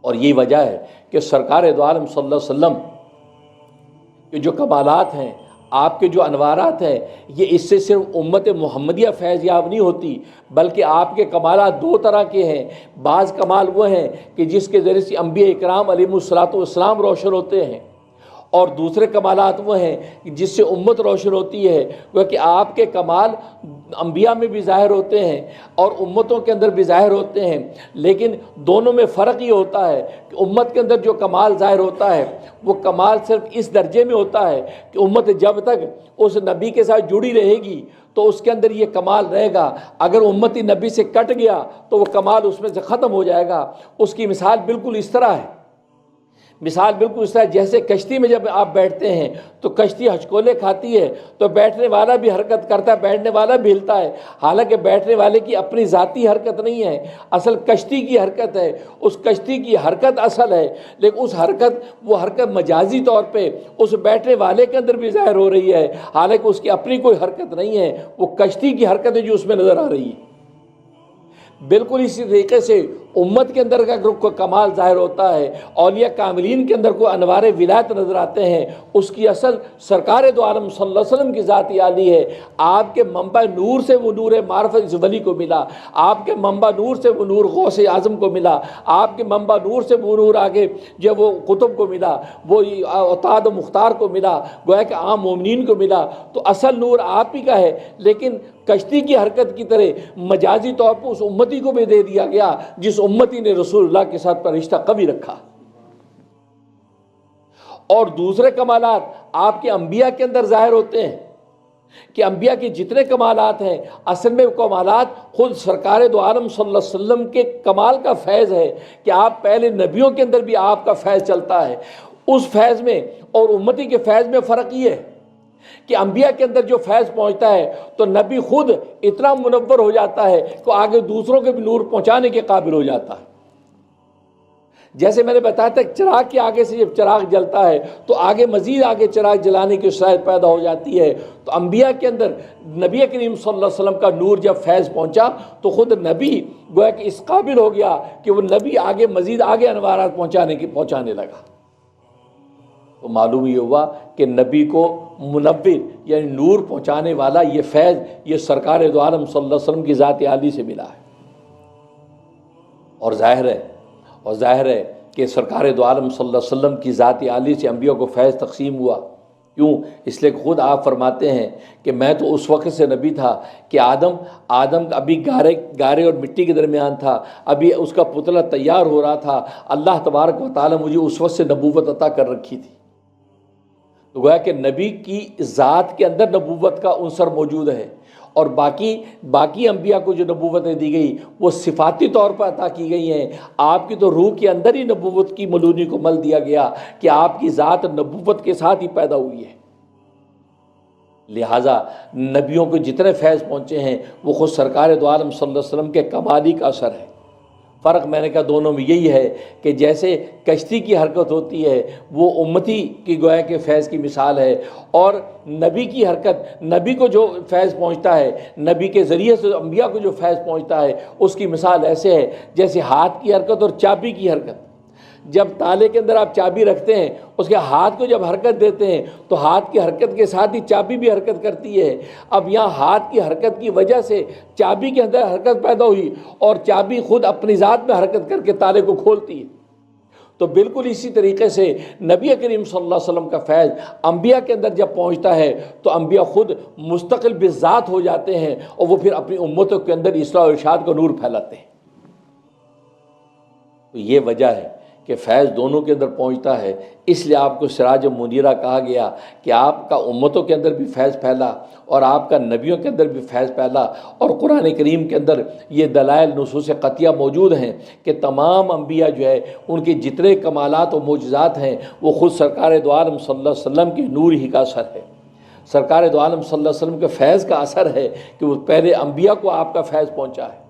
اور یہی وجہ ہے کہ سرکار دو عالم صلی اللہ علیہ وسلم کے جو کمالات ہیں، آپ کے جو انوارات ہیں، یہ اس سے صرف امت محمدیہ فیض یاب نہیں ہوتی، بلکہ آپ کے کمالات دو طرح کے ہیں۔ بعض کمال وہ ہیں کہ جس کے ذریعے سے انبیاء اکرام علیہم الصلاۃ والسلام روشن ہوتے ہیں، اور دوسرے کمالات وہ ہیں کہ جس سے امت روشن ہوتی ہے، وہ کہ آپ کے کمال انبیاء میں بھی ظاہر ہوتے ہیں اور امتوں کے اندر بھی ظاہر ہوتے ہیں، لیکن دونوں میں فرق یہ ہوتا ہے کہ امت کے اندر جو کمال ظاہر ہوتا ہے وہ کمال صرف اس درجے میں ہوتا ہے کہ امت جب تک اس نبی کے ساتھ جڑی رہے گی تو اس کے اندر یہ کمال رہے گا۔ اگر امتی نبی سے کٹ گیا تو وہ کمال اس میں سے ختم ہو جائے گا۔ اس کی مثال بالکل اس طرح ہے، مثال بالکل اس طرح جیسے کشتی میں جب آپ بیٹھتے ہیں تو کشتی ہچکولے کھاتی ہے تو بیٹھنے والا بھی حرکت کرتا ہے، بیٹھنے والا بھی ہلتا ہے، حالانکہ بیٹھنے والے کی اپنی ذاتی حرکت نہیں ہے، اصل کشتی کی حرکت ہے۔ اس کشتی کی حرکت اصل ہے، لیکن اس حرکت وہ حرکت مجازی طور پہ اس بیٹھنے والے کے اندر بھی ظاہر ہو رہی ہے، حالانکہ اس کی اپنی کوئی حرکت نہیں ہے، وہ کشتی کی حرکت ہے جو اس میں نظر آ رہی ہے۔ بالکل اسی طریقے سے امت کے اندر کا کوئی کمال ظاہر ہوتا ہے، اولیاء کاملین کے اندر کوئی انوار ولایت نظر آتے ہیں، اس کی اصل سرکار دو عالم صلی اللہ علیہ وسلم کی ذات عالی ہے۔ آپ کے منبع نور سے وہ نور معرفت اس ولی کو ملا، آپ کے منبع نور سے وہ نور غوث اعظم کو ملا، آپ کے منبع نور سے وہ نور آگے جو وہ قطب کو ملا، وہ اوتاد مختار کو ملا، گویا کہ عام مومنین کو ملا۔ تو اصل نور آپ ہی کا ہے، لیکن کشتی کی حرکت کی طرح مجازی طور پر اس امتی کو بھی دے دیا گیا جس امتی نے رسول اللہ کے ساتھ پر رشتہ قوی رکھا۔ اور دوسرے کمالات آپ کے انبیاء کے اندر ظاہر ہوتے ہیں کہ انبیاء کے جتنے کمالات ہیں اصل میں کمالات خود سرکار دو عالم صلی اللہ علیہ وسلم کے کمال کا فیض ہے کہ آپ پہلے نبیوں کے اندر بھی آپ کا فیض چلتا ہے۔ اس فیض میں اور امتی کے فیض میں فرق یہ ہے کہ انبیاء کے اندر جو فیض پہنچتا ہے تو نبی خود اتنا منور ہو جاتا ہے کہ آگے دوسروں کے بھی نور پہنچانے کے قابل ہو جاتا ہے۔ جیسے میں نے بتایا تھا چراغ کے آگے سے جب چراغ جلتا ہے تو آگے مزید آگے چراغ جلانے کی صلاحیت پیدا ہو جاتی ہے۔ تو انبیاء کے اندر نبی کریم صلی اللہ علیہ وسلم کا نور جب فیض پہنچا تو خود نبی گویا کہ اس قابل ہو گیا کہ وہ نبی آگے مزید آگے انوارات پہنچانے لگا۔ تو معلوم یہ ہوا کہ نبی کو منور یعنی نور پہنچانے والا یہ فیض یہ سرکار دو عالم صلی اللہ علیہ وسلم کی ذات عالی سے ملا ہے۔ اور ظاہر ہے کہ سرکار دو عالم صلی اللہ علیہ وسلم کی ذات عالی سے انبیاء کو فیض تقسیم ہوا۔ کیوں؟ اس لیے کہ خود آپ فرماتے ہیں کہ میں تو اس وقت سے نبی تھا کہ آدم ابھی گارے اور مٹی کے درمیان تھا، ابھی اس کا پتلا تیار ہو رہا تھا، اللہ تبارک و تعالیٰ مجھے اس وقت سے نبوت عطا کر رکھی تھی۔ تو گویا کہ نبی کی ذات کے اندر نبوت کا عنصر موجود ہے، اور باقی انبیاء کو جو نبوتیں دی گئی وہ صفاتی طور پر عطا کی گئی ہیں۔ آپ کی تو روح کے اندر ہی نبوت کی ملونی کو مل دیا گیا کہ آپ کی ذات نبوت کے ساتھ ہی پیدا ہوئی ہے۔ لہٰذا نبیوں کو جتنے فیض پہنچے ہیں وہ خود سرکار دو عالم صلی اللہ علیہ وسلم کے کمالی کا اثر ہے۔ فرق میں نے کہا دونوں میں یہی ہے کہ جیسے کشتی کی حرکت ہوتی ہے وہ امتی کی گویا کے فیض کی مثال ہے، اور نبی کی حرکت، نبی کو جو فیض پہنچتا ہے، نبی کے ذریعے سے انبیاء کو جو فیض پہنچتا ہے اس کی مثال ایسے ہے جیسے ہاتھ کی حرکت اور چابی کی حرکت۔ جب تالے کے اندر آپ چابی رکھتے ہیں اس کے ہاتھ کو جب حرکت دیتے ہیں تو ہاتھ کی حرکت کے ساتھ ہی چابی بھی حرکت کرتی ہے۔ اب یہاں ہاتھ کی حرکت کی وجہ سے چابی کے اندر حرکت پیدا ہوئی اور چابی خود اپنی ذات میں حرکت کر کے تالے کو کھولتی ہے۔ تو بالکل اسی طریقے سے نبی کریم صلی اللہ علیہ وسلم کا فیض انبیاء کے اندر جب پہنچتا ہے تو انبیاء خود مستقل بذات ہو جاتے ہیں اور وہ پھر اپنی امتوں کے اندر اصلاح و ارشاد کا نور پھیلاتے ہیں۔ تو یہ وجہ ہے کہ فیض دونوں کے اندر پہنچتا ہے، اس لیے آپ کو سراج منیرہ کہا گیا کہ آپ کا امتوں کے اندر بھی فیض پھیلا اور آپ کا نبیوں کے اندر بھی فیض پھیلا۔ اور قرآن کریم کے اندر یہ دلائل نصوص قطعیہ موجود ہیں کہ تمام انبیاء جو ہے ان کے جتنے کمالات و معجزات ہیں وہ خود سرکار دو عالم صلی اللہ علیہ وسلم کے نور ہی کا اثر ہے۔ سرکار دو عالم صلی اللہ علیہ وسلم کے فیض کا اثر ہے کہ وہ پہلے انبیاء کو آپ کا فیض پہنچا ہے۔